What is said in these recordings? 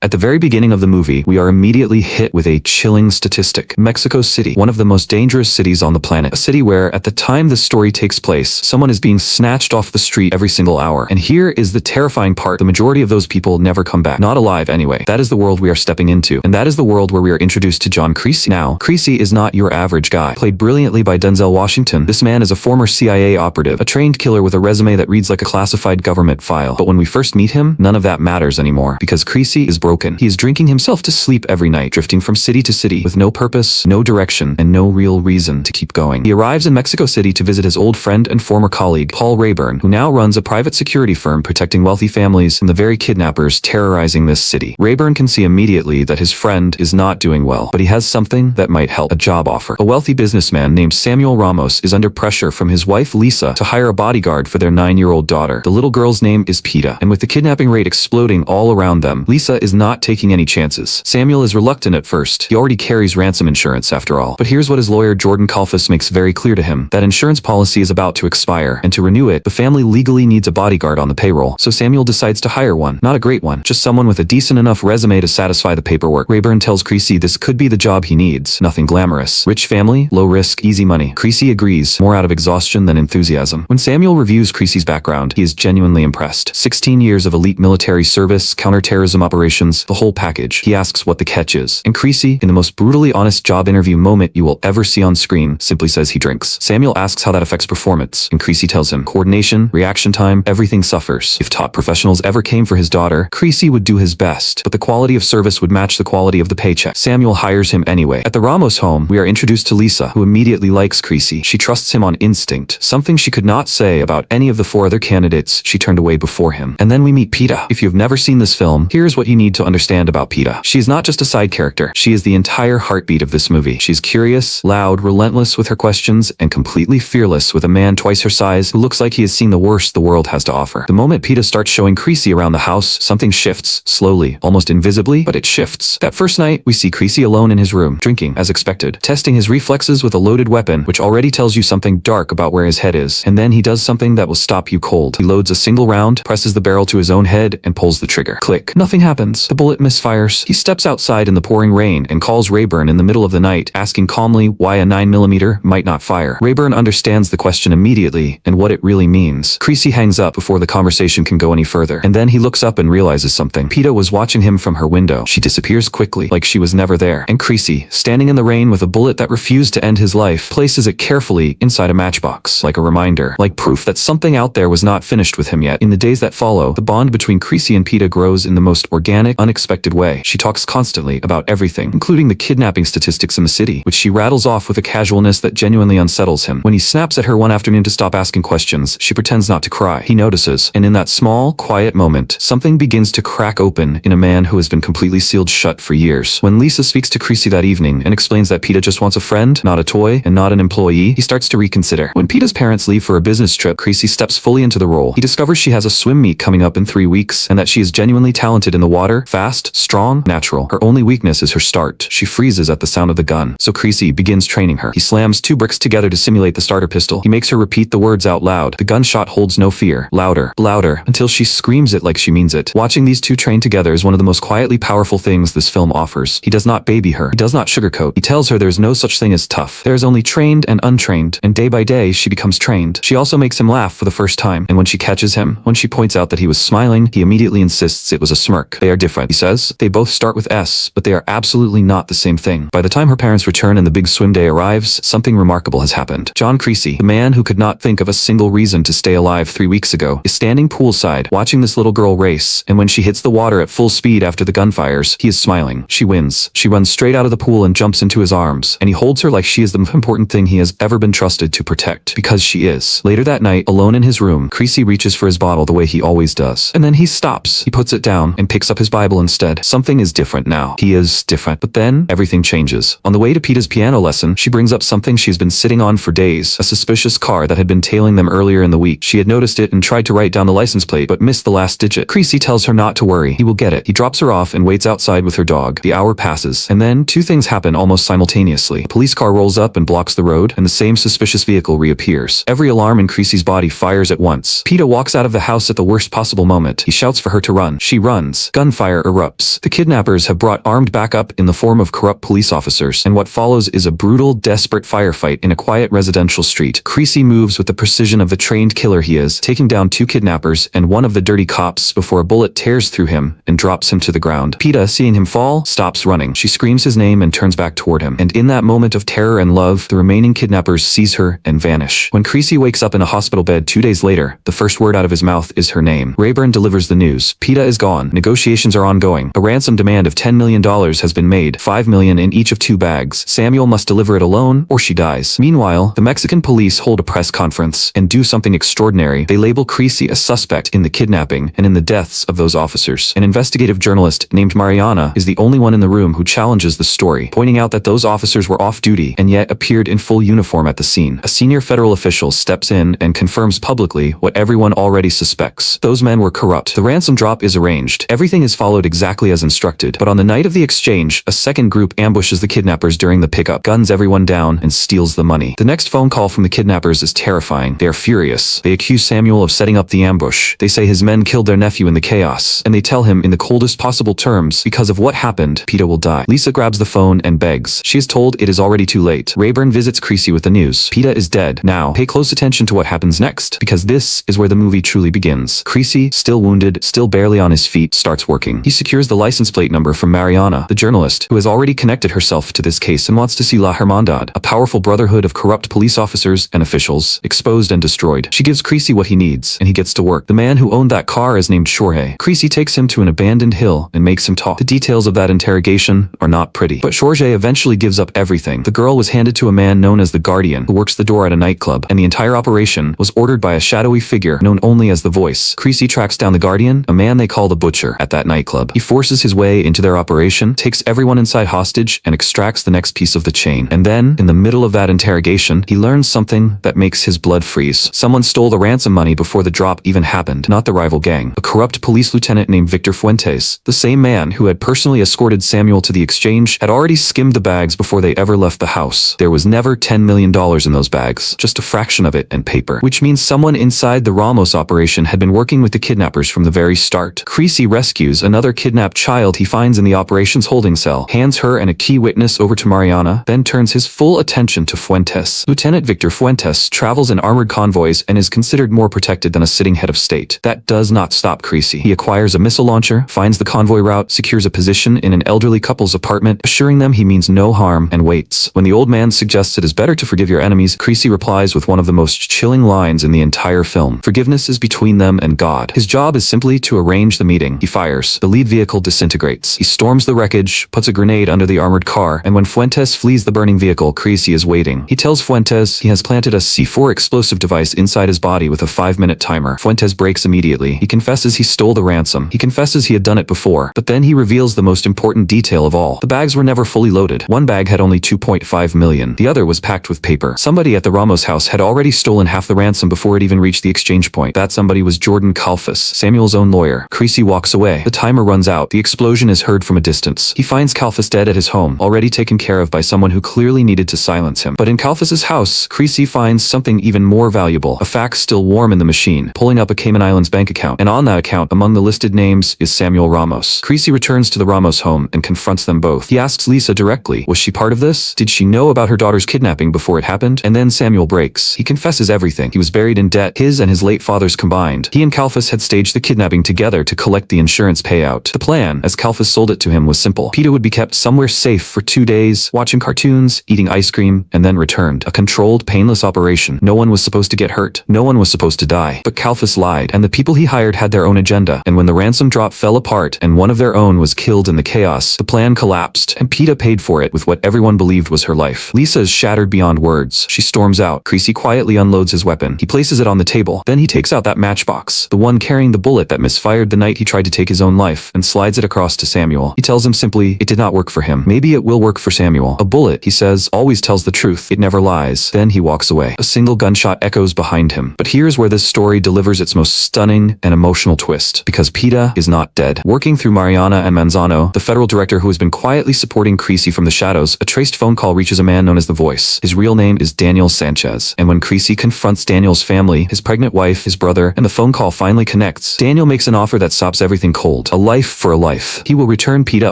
At the very beginning of the movie, we are immediately hit with a chilling statistic. Mexico City, one of the most dangerous cities on the planet. A city where, at the time this story takes place, someone is being snatched off the street every single hour. And here is the terrifying part. The majority of those people never come back. Not alive anyway. That is the world we are stepping into. And that is the world where we are introduced to John Creasy. Now, Creasy is not your average guy. Played brilliantly by Denzel Washington, this man is a former CIA operative, a trained killer with a resume that reads like a classified government file. But when we first meet him, none of that matters anymore, because Creasy is broken. He is drinking himself to sleep every night, drifting from city to city with no purpose, no direction, and no real reason to keep going. He arrives in Mexico City to visit his old friend and former colleague, Paul Rayburn, who now runs a private security firm protecting wealthy families from the very kidnappers terrorizing this city. Rayburn can see immediately that his friend is not doing well, but he has something that might help: a job offer. A wealthy businessman named Samuel Ramos is under pressure from his wife Lisa to hire a bodyguard for their 9-year-old daughter. The little girl's name is Peta, and with the kidnapping rate exploding all around them, Lisa is not taking any chances. Samuel is reluctant at first. He already carries ransom insurance after all. But here's what his lawyer Jordan Kalfas makes very clear to him: that insurance policy is about to expire, and to renew it, the family legally needs a bodyguard on the payroll. So Samuel decides to hire one. Not a great one, just someone with a decent enough resume to satisfy the paperwork. Rayburn tells Creasy this could be the job he needs. Nothing glamorous. Rich family, low risk, easy money. Creasy agrees, more out of exhaustion than enthusiasm. When Samuel reviews Creasy's background, he is genuinely impressed. 16 years of elite military service, counterterrorism operations, the whole package. He asks what the catch is, and Creasy, in the most brutally honest job interview moment you will ever see on screen, simply says he drinks. Samuel asks how that affects performance, and Creasy tells him coordination, reaction time, everything suffers. If top professionals ever came for his daughter, Creasy would do his best, but the quality of service would match the quality of the paycheck. Samuel hires him anyway. At the Ramos home, we are introduced to Lisa, who immediately likes Creasy. She trusts him on instinct, something she could not say about any of the 4 other candidates she turned away before him. And then we meet Peta. If you've never seen this film, here's what you need to understand about Peta. She is not just a side character. She is the entire heartbeat of this movie. She's curious, loud, relentless with her questions, and completely fearless with a man twice her size who looks like he has seen the worst the world has to offer. The moment Peta starts showing Creasy around the house, something shifts, slowly, almost invisibly, but it shifts. That first night, we see Creasy alone in his room, drinking, as expected, testing his reflexes with a loaded weapon, which already tells you something dark about where his head is. And then he does something that will stop you cold. He loads a single round, presses the barrel to his own head, and pulls the trigger. Click. Nothing happens. The bullet misfires. He steps outside in the pouring rain and calls Rayburn in the middle of the night, asking calmly why a 9mm might not fire. Rayburn understands the question immediately and what it really means. Creasy hangs up before the conversation can go any further, and then he looks up and realizes something. Peta was watching him from her window. She disappears quickly, like she was never there, and Creasy, standing in the rain with a bullet that refused to end his life, places it carefully inside a matchbox, like a reminder, like proof that something out there was not finished with him yet. In the days that follow, the bond between Creasy and Peta grows in the most organic, unexpected way. She talks constantly about everything, including the kidnapping statistics in the city, which she rattles off with a casualness that genuinely unsettles him. When he snaps at her one afternoon to stop asking questions, she pretends not to cry. He notices, and in that small, quiet moment, something begins to crack open in a man who has been completely sealed shut for years. When Lisa speaks to Creasy that evening and explains that Peta just wants a friend, not a toy, and not an employee, he starts to reconsider. When Peta's parents leave for a business trip, Creasy steps fully into the role. He discovers she has a swim meet coming up in 3 weeks, and that she is genuinely talented in the water, fast, strong, natural. Her only weakness is her start. She freezes at the sound of the gun, so Creasy begins training her. He slams 2 bricks together to simulate the starter pistol. He makes her repeat the words out loud. The gunshot holds no fear. Louder, louder, until she screams it like she means it. Watching these 2 train together is one of the most quietly powerful things this film offers. He does not baby her. He does not sugarcoat. He tells her there is no such thing as tough. There is only trained and untrained, and day by day she becomes trained. She also makes him laugh for the first time, and when she catches him, when she points out that he was smiling, he immediately insists it was a smirk. They are different, he says. They both start with S, but they are absolutely not the same thing. By the time her parents return and the big swim day arrives, something remarkable has happened. John Creasy, the man who could not think of a single reason to stay alive 3 weeks ago, is standing poolside, watching this little girl race, and when she hits the water at full speed after the gun fires, he is smiling. She wins. She runs straight out of the pool and jumps into his arms, and he holds her like she is the most important thing he has ever been trusted to protect, because she is. Later that night, alone in his room, Creasy reaches for his bottle the way he always does, and then he stops. He puts it down and picks up his Bible instead. Something is different now. He is different. But then, everything changes. On the way to Peta's piano lesson, she brings up something she's been sitting on for days, a suspicious car that had been tailing them earlier in the week. She had noticed it and tried to write down the license plate, but missed the last digit. Creasy tells her not to worry. He will get it. He drops her off and waits outside with her dog. The hour passes, and then 2 things happen almost simultaneously. A police car rolls up and blocks the road, and the same suspicious vehicle reappears. Every alarm in Creasy's body fires at once. Peta walks out of the house at the worst possible moment. He shouts for her to run. She runs. Gunfire fire erupts. The kidnappers have brought armed backup in the form of corrupt police officers, and what follows is a brutal, desperate firefight in a quiet residential street. Creasy moves with the precision of the trained killer he is, taking down 2 kidnappers and one of the dirty cops before a bullet tears through him and drops him to the ground. Peta, seeing him fall, stops running. She screams his name and turns back toward him. And in that moment of terror and love, the remaining kidnappers seize her and vanish. When Creasy wakes up in a hospital bed 2 days later, the first word out of his mouth is her name. Rayburn delivers the news. Peta is gone. Negotiations are ongoing. A ransom demand of $10 million has been made, $5 million in each of 2 bags. Samuel must deliver it alone or she dies. Meanwhile, the Mexican police hold a press conference and do something extraordinary. They label Creasy a suspect in the kidnapping and in the deaths of those officers. An investigative journalist named Mariana is the only one in the room who challenges the story, pointing out that those officers were off duty and yet appeared in full uniform at the scene. A senior federal official steps in and confirms publicly what everyone already suspects. Those men were corrupt. The ransom drop is arranged. Everything is followed exactly as instructed. But on the night of the exchange, a second group ambushes the kidnappers during the pickup, guns everyone down, and steals the money. The next phone call from the kidnappers is terrifying. They are furious. They accuse Samuel of setting up the ambush. They say his men killed their nephew in the chaos, and they tell him in the coldest possible terms, because of what happened, Peta will die. Lisa grabs the phone and begs. She is told it is already too late. Rayburn visits Creasy with the news. Peta is dead. Now, pay close attention to what happens next, because this is where the movie truly begins. Creasy, still wounded, still barely on his feet, starts working. He secures the license plate number from Mariana, the journalist, who has already connected herself to this case and wants to see La Hermandad, a powerful brotherhood of corrupt police officers and officials, exposed and destroyed. She gives Creasy what he needs, and he gets to work. The man who owned that car is named Jorge. Creasy takes him to an abandoned hill and makes him talk. The details of that interrogation are not pretty, but Jorge eventually gives up everything. The girl was handed to a man known as the Guardian, who works the door at a nightclub, and the entire operation was ordered by a shadowy figure known only as the Voice. Creasy tracks down the Guardian, a man they call the Butcher, at that nightclub. He forces his way into their operation, takes everyone inside hostage, and extracts the next piece of the chain. And then, in the middle of that interrogation, he learns something that makes his blood freeze. Someone stole the ransom money before the drop even happened, not the rival gang. A corrupt police lieutenant named Victor Fuentes, the same man who had personally escorted Samuel to the exchange, had already skimmed the bags before they ever left the house. There was never $10 million in those bags, just a fraction of it and paper, which means someone inside the Ramos operation had been working with the kidnappers from the very start. Creasy rescues another kidnapped child he finds in the operation's holding cell, hands her and a key witness over to Mariana, then turns his full attention to Fuentes. Lieutenant Victor Fuentes travels in armored convoys and is considered more protected than a sitting head of state. That does not stop Creasy. He acquires a missile launcher, finds the convoy route, secures a position in an elderly couple's apartment, assuring them he means no harm, and waits. When the old man suggests it is better to forgive your enemies, Creasy replies with one of the most chilling lines in the entire film. Forgiveness is between them and God. His job is simply to arrange the meeting. He fires. The lead vehicle disintegrates. He storms the wreckage, puts a grenade under the armored car, and when Fuentes flees the burning vehicle, Creasy is waiting. He tells Fuentes he has planted a C4 explosive device inside his body with a 5-minute timer. Fuentes breaks immediately. He confesses he stole the ransom. He confesses he had done it before, but then he reveals the most important detail of all. The bags were never fully loaded. One bag had only 2.5 million. The other was packed with paper. Somebody at the Ramos house had already stolen half the ransom before it even reached the exchange point. That somebody was Jordan Kalfas, Samuel's own lawyer. Creasy walks away. The timer runs out. The explosion is heard from a distance. He finds Kalfas dead at his home, already taken care of by someone who clearly needed to silence him. But in Kalfas's house, Creasy finds something even more valuable, a fax still warm in the machine, pulling up a Cayman Islands bank account. And on that account, among the listed names, is Samuel Ramos. Creasy returns to the Ramos home and confronts them both. He asks Lisa directly, was she part of this? Did she know about her daughter's kidnapping before it happened? And then Samuel breaks. He confesses everything. He was buried in debt, his and his late father's combined. He and Kalfas had staged the kidnapping together to collect the insurance payout. The plan, as Kalfas sold it to him, was simple. Peta would be kept somewhere safe for 2 days, watching cartoons, eating ice cream, and then returned. A controlled, painless operation. No one was supposed to get hurt. No one was supposed to die. But Kalfas lied, and the people he hired had their own agenda. And when the ransom drop fell apart and one of their own was killed in the chaos, the plan collapsed, and Peta paid for it with what everyone believed was her life. Lisa is shattered beyond words. She storms out. Creasy quietly unloads his weapon. He places it on the table. Then he takes out that matchbox, the one carrying the bullet that misfired the night he tried to take his own life, and slides it across to Samuel. He tells him simply, it did not work for him. Maybe it will work for Samuel. A bullet, he says, always tells the truth. It never lies. Then he walks away. A single gunshot echoes behind him. But here's where this story delivers its most stunning and emotional twist. Because Peta is not dead. Working through Mariana and Manzano, the federal director who has been quietly supporting Creasy from the shadows, a traced phone call reaches a man known as the Voice. His real name is Daniel Sanchez. And when Creasy confronts Daniel's family, his pregnant wife, his brother, and the phone call finally connects, Daniel makes an offer that stops everything cold. A A life for a life. He will return Peta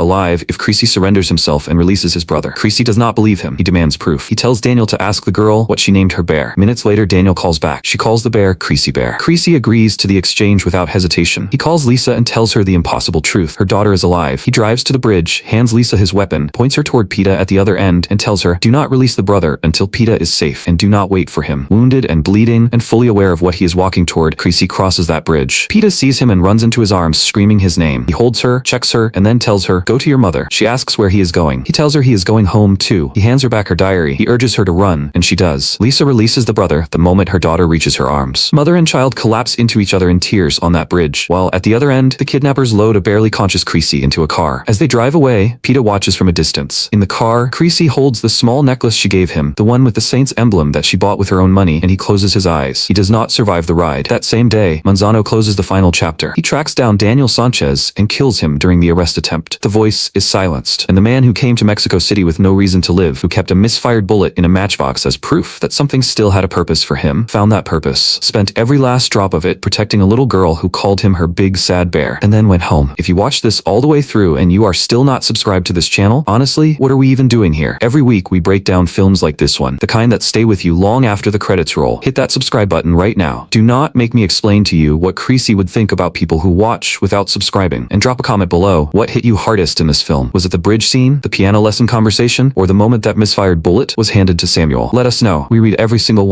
alive if Creasy surrenders himself and releases his brother. Creasy does not believe him. He demands proof. He tells Daniel to ask the girl what she named her bear. Minutes later, Daniel calls back. She calls the bear Creasy Bear. Creasy agrees to the exchange without hesitation. He calls Lisa and tells her the impossible truth. Her daughter is alive. He drives to the bridge, hands Lisa his weapon, points her toward Peta at the other end, and tells her, do not release the brother until Peta is safe, and do not wait for him. Wounded and bleeding, and fully aware of what he is walking toward, Creasy crosses that bridge. Peta sees him and runs into his arms, screaming his name. He holds her, checks her, and then tells her, go to your mother. She asks where he is going. He tells her he is going home too. He hands her back her diary. He urges her to run, and she does. Lisa releases the brother the moment her daughter reaches her arms. Mother and child collapse into each other in tears on that bridge, while at the other end, the kidnappers load a barely conscious Creasy into a car. As they drive away, Peta watches from a distance. In the car, Creasy holds the small necklace she gave him, the one with the saint's emblem that she bought with her own money, and he closes his eyes. He does not survive the ride. That same day, Manzano closes the final chapter. He tracks down Daniel Sanchez and kills him during the arrest attempt. The voice is silenced, and the man who came to Mexico City with no reason to live, who kept a misfired bullet in a matchbox as proof that something still had a purpose for him, found that purpose, spent every last drop of it protecting a little girl who called him her big sad bear, and then went home. If you watched this all the way through and you are still not subscribed to this channel, honestly, what are we even doing here? Every week we break down films like this one, the kind that stay with you long after the credits roll. Hit that subscribe button right now. Do not make me explain to you what Creasy would think about people who watch without subscribing, and drop a comment below. What hit you hardest in this film? Was it the bridge scene, the piano lesson conversation, or the moment that misfired bullet was handed to Samuel? Let us know. We read every single one.